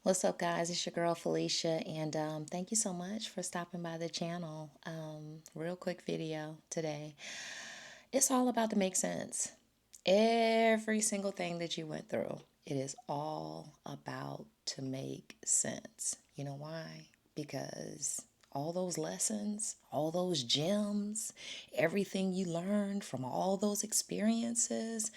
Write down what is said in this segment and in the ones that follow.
What's up, guys? It's your girl Felicia, and thank you so much for stopping by the channel. Real quick video today. It's all about to make sense. Every single thing that you went through, it is all about to make sense. You know why? Because all those lessons, all those gems, everything you learned from all those experiences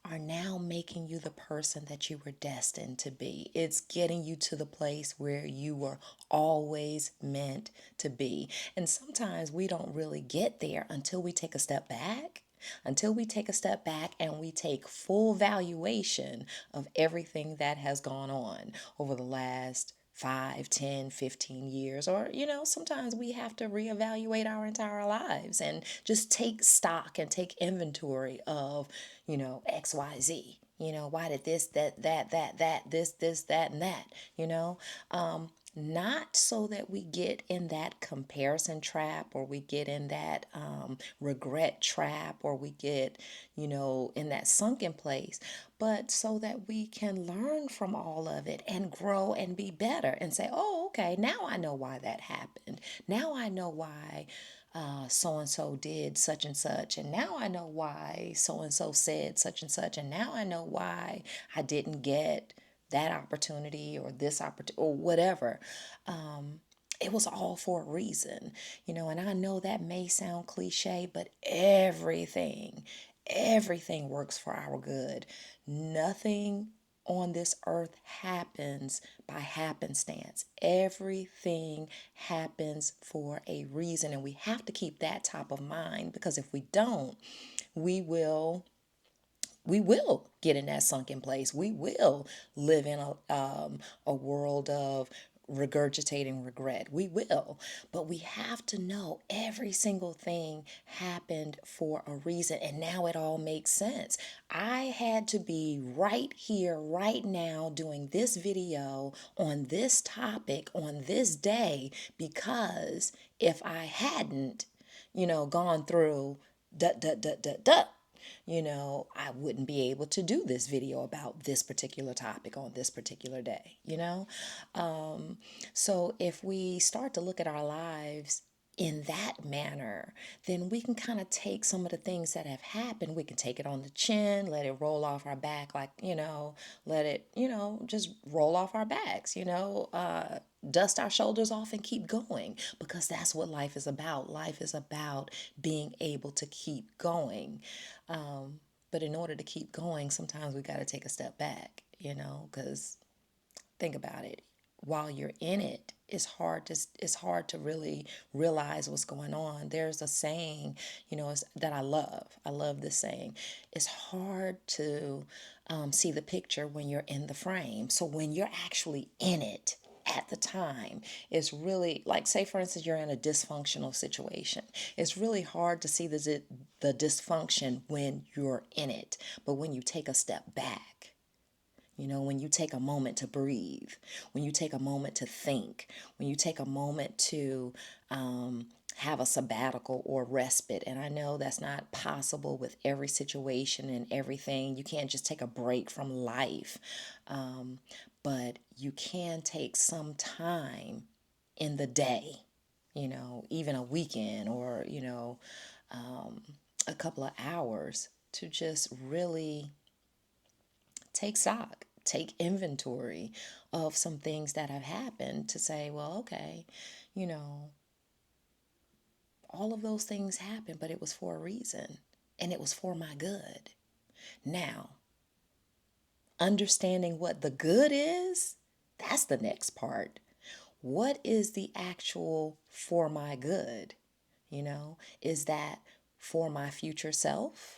are now making you the person that you were destined to be. It's getting you to the place where you were always meant to be. And sometimes we don't really get there until we take a step back. Until we take a step back and we take full valuation of everything that has gone on over the last 5, 10, 15 years, or sometimes we have to reevaluate our entire lives and just take stock and take inventory of XYZ. Why did this, that, this, that, and that, not so that we get in that comparison trap, or we get in that regret trap, or we get, in that sunken place, but so that we can learn from all of it and grow and be better and say, oh, okay, now I know why that happened. Now I know why so and so did such and such, and now I know why so and so said such and such, and now I know why I didn't get that opportunity or this opportunity or whatever. It was all for a reason, and I know that may sound cliche, but everything works for our good. Nothing on this earth happens by happenstance. Everything happens for a reason, and we have to keep that top of mind, because if we don't, we will get in that sunken place. We will live in a world of regurgitating regret. We will. But we have to know every single thing happened for a reason. And now it all makes sense. I had to be right here, right now, doing this video on this topic on this day, because if I hadn't, gone through duh, duh, duh, duh, duh, I wouldn't be able to do this video about this particular topic on this particular day. So if we start to look at our lives in that manner, then we can kind of take some of the things that have happened. We can take it on the chin, let it roll off our back, like, let it, just roll off our backs, dust our shoulders off and keep going, because that's what life is about. Life is about being able to keep going. But in order to keep going, sometimes we got to take a step back, because think about it. While you're in it, it's hard to really realize what's going on. There's a saying, that I love. I love this saying. It's hard to see the picture when you're in the frame. So when you're actually in it at the time, it's really like, say for instance, you're in a dysfunctional situation. It's really hard to see the dysfunction when you're in it. But when you take a step back, when you take a moment to breathe, when you take a moment to think, when you take a moment to have a sabbatical or respite. And I know that's not possible with every situation and everything. You can't just take a break from life. But you can take some time in the day, even a weekend, or, a couple of hours, to just really take stock, take inventory of some things that have happened, to say, well, okay, you know, all of those things happened, but it was for a reason, and it was for my good. Now, understanding what the good is, that's the next part. What is the actual for my good? Is that for my future self?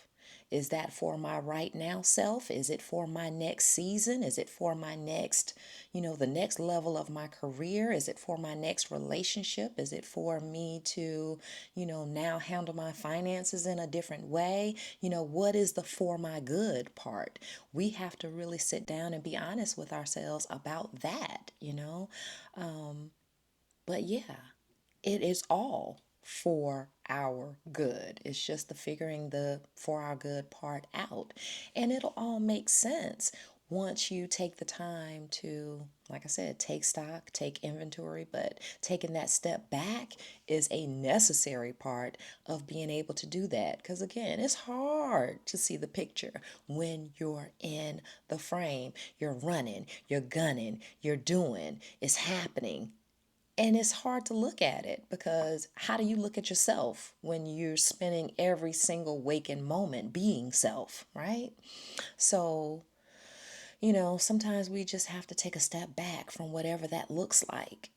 Is that for my right now self? Is it for my next season? Is it for my next, the next level of my career? Is it for my next relationship? Is it for me to, now handle my finances in a different way? What is the for my good part? We have to really sit down and be honest with ourselves about that. But yeah, it is all for our good. It's just the figuring the for our good part out. And it'll all make sense once you take the time to, like I said, take stock, take inventory, but taking that step back is a necessary part of being able to do that. Because again, it's hard to see the picture when you're in the frame. You're running, you're gunning, you're doing, it's happening. And it's hard to look at it because how do you look at yourself when you're spending every single waking moment being self, right? So, sometimes we just have to take a step back from whatever that looks like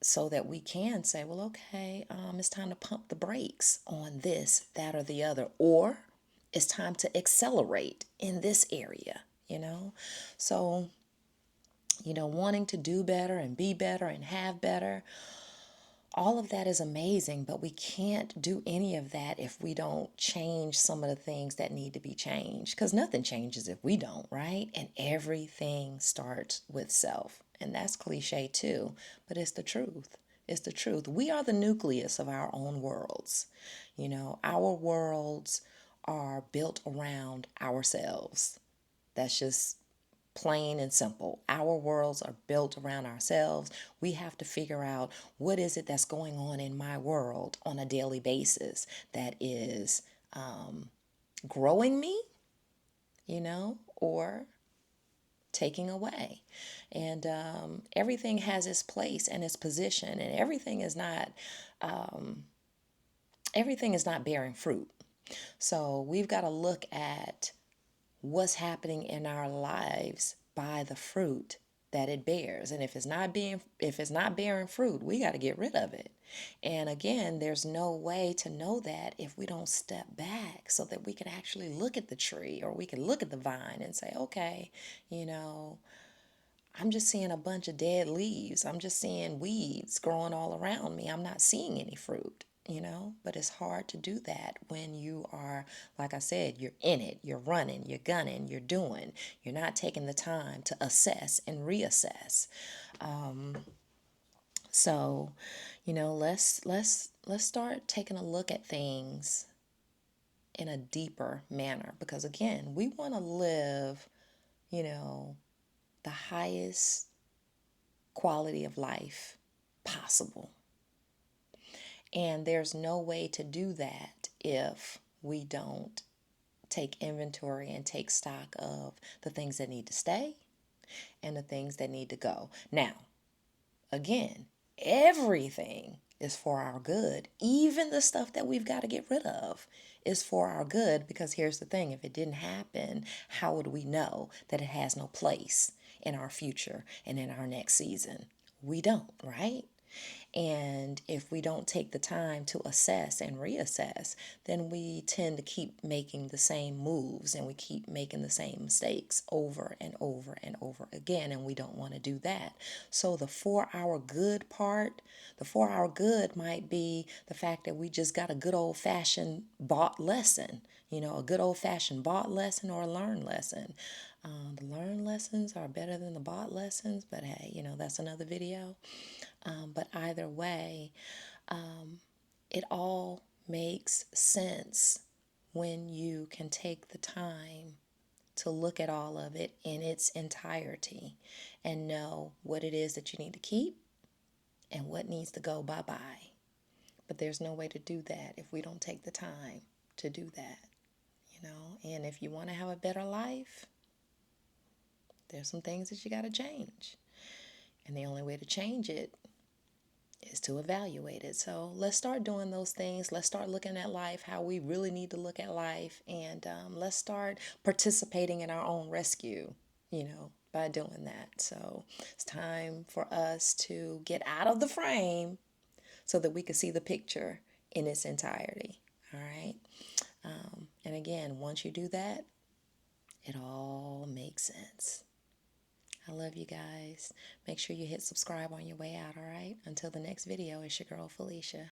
so that we can say, well, okay, it's time to pump the brakes on this, that, or the other, or it's time to accelerate in this area, you know? So, wanting to do better and be better and have better, all of that is amazing, but we can't do any of that if we don't change some of the things that need to be changed. Because nothing changes if we don't, right? And everything starts with self. And that's cliche too, but it's the truth. It's the truth. We are the nucleus of our own worlds. Our worlds are built around ourselves. That's just plain and simple. Our worlds are built around ourselves. We have to figure out what is it that's going on in my world on a daily basis that is growing me, or taking away. And everything has its place and its position, and everything is not bearing fruit. So we've got to look at what's happening in our lives by the fruit that it bears. And if it's not bearing fruit, we got to get rid of it. And again, there's no way to know that if we don't step back so that we can actually look at the tree or we can look at the vine and say, okay, you know, I'm just seeing a bunch of dead leaves. I'm just seeing weeds growing all around me. I'm not seeing any fruit, but it's hard to do that when you are, like I said, you're in it, you're running, you're gunning, you're doing. You're not taking the time to assess and reassess. So, let's start taking a look at things in a deeper manner because again, we want to live, you know, the highest quality of life possible. And there's no way to do that if we don't take inventory and take stock of the things that need to stay and the things that need to go. Now, again, everything is for our good. Even the stuff that we've got to get rid of is for our good because here's the thing, if it didn't happen, how would we know that it has no place in our future and in our next season? We don't, right? And if we don't take the time to assess and reassess, then we tend to keep making the same moves and we keep making the same mistakes over and over and over again. And we don't want to do that. So the 4 hour good part, the 4 hour good might be the fact that we just got a good old fashioned bought lesson, a good old fashioned bought lesson or a learned lesson. The learned lessons are better than the bought lessons, but hey, that's another video. But either way, it all makes sense when you can take the time to look at all of it in its entirety and know what it is that you need to keep and what needs to go bye-bye. But there's no way to do that if we don't take the time to do that, And if you want to have a better life, there's some things that you got to change. And the only way to change it is to evaluate it. So let's start doing those things. Let's start looking at life how we really need to look at life. And let's start participating in our own rescue, by doing that. So it's time for us to get out of the frame so that we can see the picture in its entirety. All right. And again, once you do that, it all makes sense. I love you guys. Make sure you hit subscribe on your way out, all right? Until the next video, it's your girl Felicia.